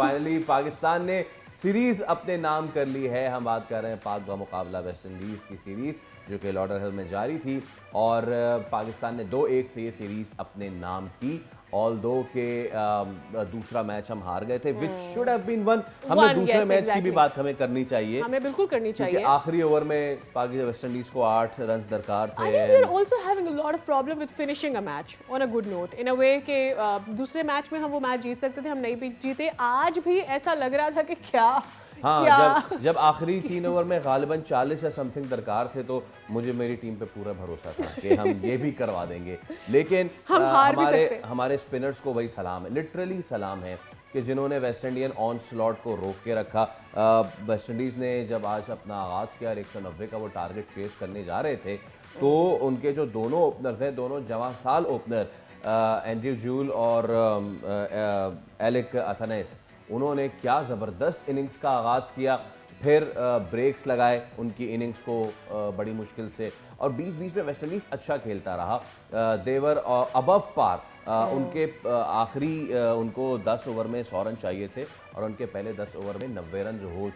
Finally Pakistan ने series अपने नाम कर ली है। हम बात कर रहे हैं पाक का मुकाबला वेस्ट इंडीज़ की सीरीज जो कि लॉर्डरहिल में जारी थी और पाकिस्तान ने 2-1 से ये सीरीज अपने नाम की। ऑल दो के दूसरा मैच हम हार गए थे which should have been won. हमें दूसरे मैच की भी बात हमें करनी चाहिए, हमें बिल्कुल करनी चाहिए क्योंकि आखिरी ओवर में पाकिस्तान वेस्ट इंडीज को 8 रन दरकार थे। I think we are also having a lot of problem with finishing a match on a good note in a way कि दूसरे मैच में हम वो मैच जीत सकते थे, हम नहीं भी जीते। आज भी ऐसा लग रहा था कि क्या जब आखिरी 3 ओवर में गालिबन 40 या समथिंग दरकार थे तो मुझे मेरी टीम पे पूरा भरोसा था कि हम ये भी करवा देंगे, लेकिन हम हार भी सकते। हमारे स्पिनर्स को वही सलाम है, लिटरली सलाम है कि जिन्होंने वेस्ट इंडियन ऑन स्लॉट को रोक के रखा। वेस्ट इंडीज़ ने जब आज अपना आगाज़ किया 190 का वो टारगेट चेस करने जा रहे थे तो उनके जो दोनों ओपनर्स हैं, दोनों जवां साल ओपनर एंड्रयू जूल और एलिक अथनेस, उन्होंने क्या ज़बरदस्त इनिंग्स का आगाज़ किया। फिर ब्रेक्स लगाए उनकी इनिंग्स को बड़ी मुश्किल से, और बीच बीच में वेस्ट इंडीज़ अच्छा खेलता रहा। देवर अबव पार। उनके आखिरी उनको 10 ओवर में 100 रन चाहिए थे और उनके पहले 10 ओवर में 90 रन हो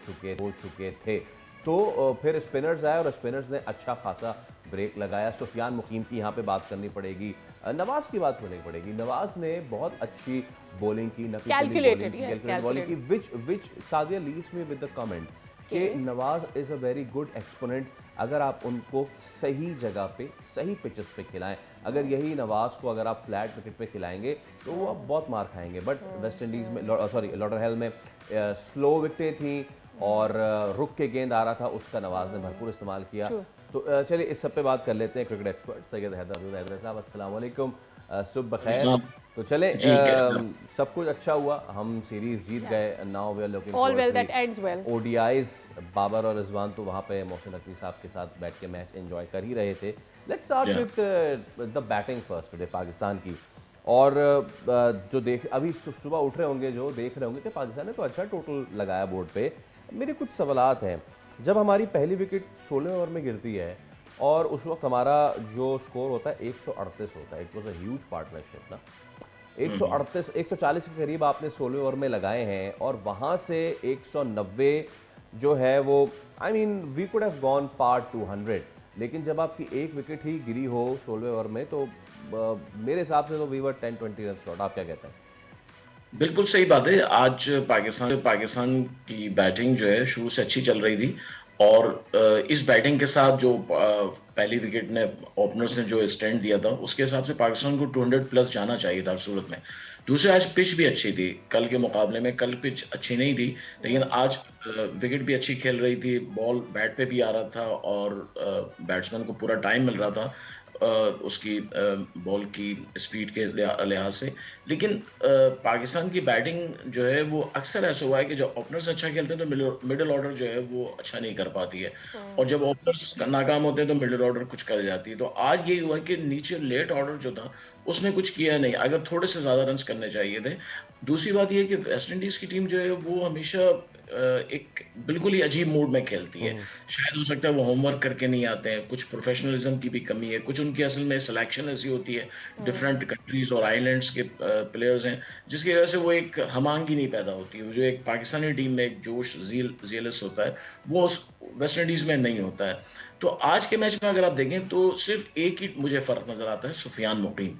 चुके थे। तो फिर स्पिनर्स आए और स्पिनर्स ने अच्छा खासा ब्रेक लगाया। सुफियान मुकीम की यहाँ पे बात करनी पड़ेगी, नवाज़ की बात करनी पड़ेगी। नवाज़ ने बहुत अच्छी बॉलिंग की, कैलकुलेटेड बॉलिंग की, which Sadia leaves me with the comment कि Nawaz is a very good exponent अगर आप उनको सही जगह पे सही पिचेस पे खिलाएं। अगर यही नवाज़ को अगर आप फ्लैट विकेट पे खिलाएंगे तो वो आप बहुत मार खाएंगे। बट वेस्ट इंडीज़ में लॉर्डरहिल में स्लो विकेटें थी और रुक के गेंद आ रहा था, उसका नवाज़ ने भरपूर इस्तेमाल किया। तो चलिए इस सब पे बात कर लेते हैं। क्रिकेट एक्सपर्ट सैयद हैदर साहब, अस्सलाम वालेकुम, सुबह बखैर। तो चले सब कुछ अच्छा हुआ, हम सीरीज जीत गए। Now we are looking all well that ends well। ODIs Babar और रिजवान तो वहाँ पे मोहसिन नकवी साहब के साथ बैठ के मैच एंजॉय कर ही रहे थे। Let's start with the batting first today Pakistan की। और जो अभी सुबह उठ रहे होंगे, जो देख रहे होंगे कि पाकिस्तान ने तो अच्छा टोटल लगाया बोर्ड पे। मेरे कुछ सवालात हैं। जब हमारी पहली विकेट 16 ओवर में गिरती है और उस वक्त हमारा जो स्कोर होता है 138 होता है, it was a huge partnership ना। 138 140 के करीब आपने 16 ओवर में लगाए हैं और वहाँ से 190 जो है वो I mean we could have gone पार 200, लेकिन जब आपकी एक विकेट ही गिरी हो 16 ओवर में तो मेरे हिसाब से तो वी वर 10-20 रन शॉर्ट। आप क्या कहते हैं? बिल्कुल सही बात है। आज पाकिस्तान की बैटिंग जो है शुरू से अच्छी चल रही थी और इस बैटिंग के साथ जो पहली विकेट ने ओपनर्स ने जो स्टैंड दिया था उसके हिसाब से पाकिस्तान को 200 प्लस जाना चाहिए था सूरत में। दूसरे आज पिच भी अच्छी थी कल के मुकाबले में। कल पिच अच्छी नहीं थी लेकिन आज विकेट भी अच्छी खेल रही थी, बॉल बैट पे भी आ रहा था और बैट्समैन को पूरा टाइम मिल रहा था उसकी बॉल की स्पीड के लिहाज से। लेकिन पाकिस्तान की बैटिंग जो है वो अक्सर ऐसा हुआ है कि जब ओपनर्स अच्छा खेलते हैं तो मिडिल ऑर्डर जो है वो अच्छा नहीं कर पाती है और जब ओपनर्स नाकाम होते हैं तो मिडिल ऑर्डर कुछ कर जाती है। तो आज यही हुआ कि नीचे लेट ऑर्डर जो था उसने कुछ किया नहीं, अगर थोड़े से ज़्यादा रन्स करने चाहिए थे। दूसरी बात यह है कि वेस्ट इंडीज़ की टीम जो है वो हमेशा एक बिल्कुल ही अजीब मूड में खेलती है। शायद हो सकता है वो होमवर्क करके नहीं आते हैं, कुछ प्रोफेशनलिज्म की भी कमी है, कुछ उनकी असल में सिलेक्शन ऐसी होती है, डिफरेंट कंट्रीज और आइलैंड्स के प्लेयर्स हैं जिसकी वजह से वो एक हमांगी नहीं पैदा होती है। जो एक पाकिस्तानी टीम में एक जोश ज़ेलस होता है वो वेस्ट इंडीज़ में नहीं होता है। तो आज के मैच में अगर आप देखें तो सिर्फ एक ही मुझे फ़र्क नज़र आता है, सुफियान मुकीम।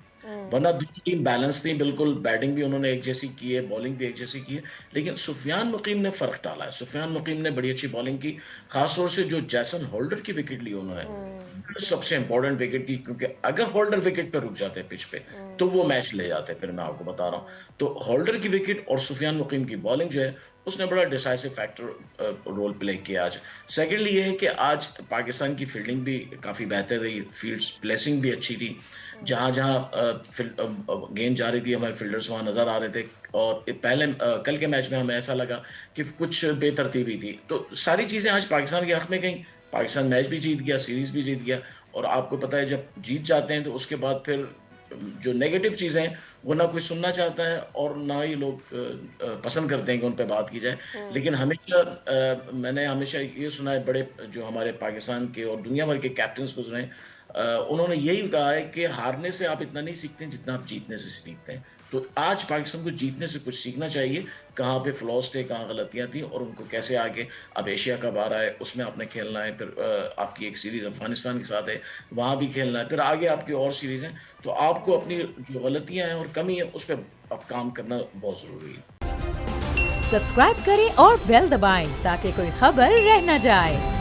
वरना दोनों टीम बैलेंस थी बिल्कुल, बैटिंग भी उन्होंने एक जैसी की है, बॉलिंग भी एक जैसी की है, लेकिन सुफियान मुकीम ने फ़र्क डाला है। सुफियान मुकीम ने बड़ी अच्छी बॉलिंग की, खासतौर से जो जैसन होल्डर की विकेट ली उन्होंने, सबसे इंपॉर्टेंट विकेट थी क्योंकि अगर होल्डर विकेट पे रुक जाते पिच पे तो वो मैच ले जाते। फिर मैं आपको बता रहा हूँ तो होल्डर की विकेट और सुफियान मुकीम की बॉलिंग जो है उसने बड़ा डिसाइसिव फैक्टर रोल प्ले किया आज। सेकेंडली ये है कि आज पाकिस्तान की फील्डिंग भी काफ़ी बेहतर रही, फील्ड प्लेसिंग भी अच्छी थी। जहाँ जहाँ गेंद जा रही थी हमारे फील्डर्स वहाँ नज़र आ रहे थे और पहले कल के मैच में हमें ऐसा लगा कि कुछ बेतरतीबी थी। तो सारी चीज़ें आज पाकिस्तान के हक में गई। पाकिस्तान मैच भी जीत गया, सीरीज़ भी जीत गया और आपको पता है जब जीत जाते हैं तो उसके बाद फिर जो नेगेटिव चीज़ें हैं वो ना कोई सुनना चाहता है और ना ही लोग पसंद करते हैं कि उन पे बात की जाए। लेकिन हमेशा मैंने हमेशा ये सुना है, बड़े जो हमारे पाकिस्तान के और दुनिया भर के कैप्टन्स गुजरे हैं, उन्होंने यही कहा है कि हारने से आप इतना नहीं सीखते जितना आप जीतने से सीखते हैं। तो आज पाकिस्तान को जीतने से कुछ सीखना चाहिए, कहाँ पे फ्लॉज थे, कहाँ गलतियाँ थी और उनको कैसे आगे, अब एशिया कप आ रहा है, उसमें आपने खेलना है, फिर आपकी एक सीरीज़ अफ़गानिस्तान के साथ है, वहाँ भी खेलना है, फिर आगे आपकी और सीरीज़ हैं। तो आपको अपनी जो गलतियाँ हैं और कमी है, उस पे अब काम करना बहुत ज़रूरी है। सब्सक्राइब करें और बेल दबाएं ताकि कोई खबर रह न जाए।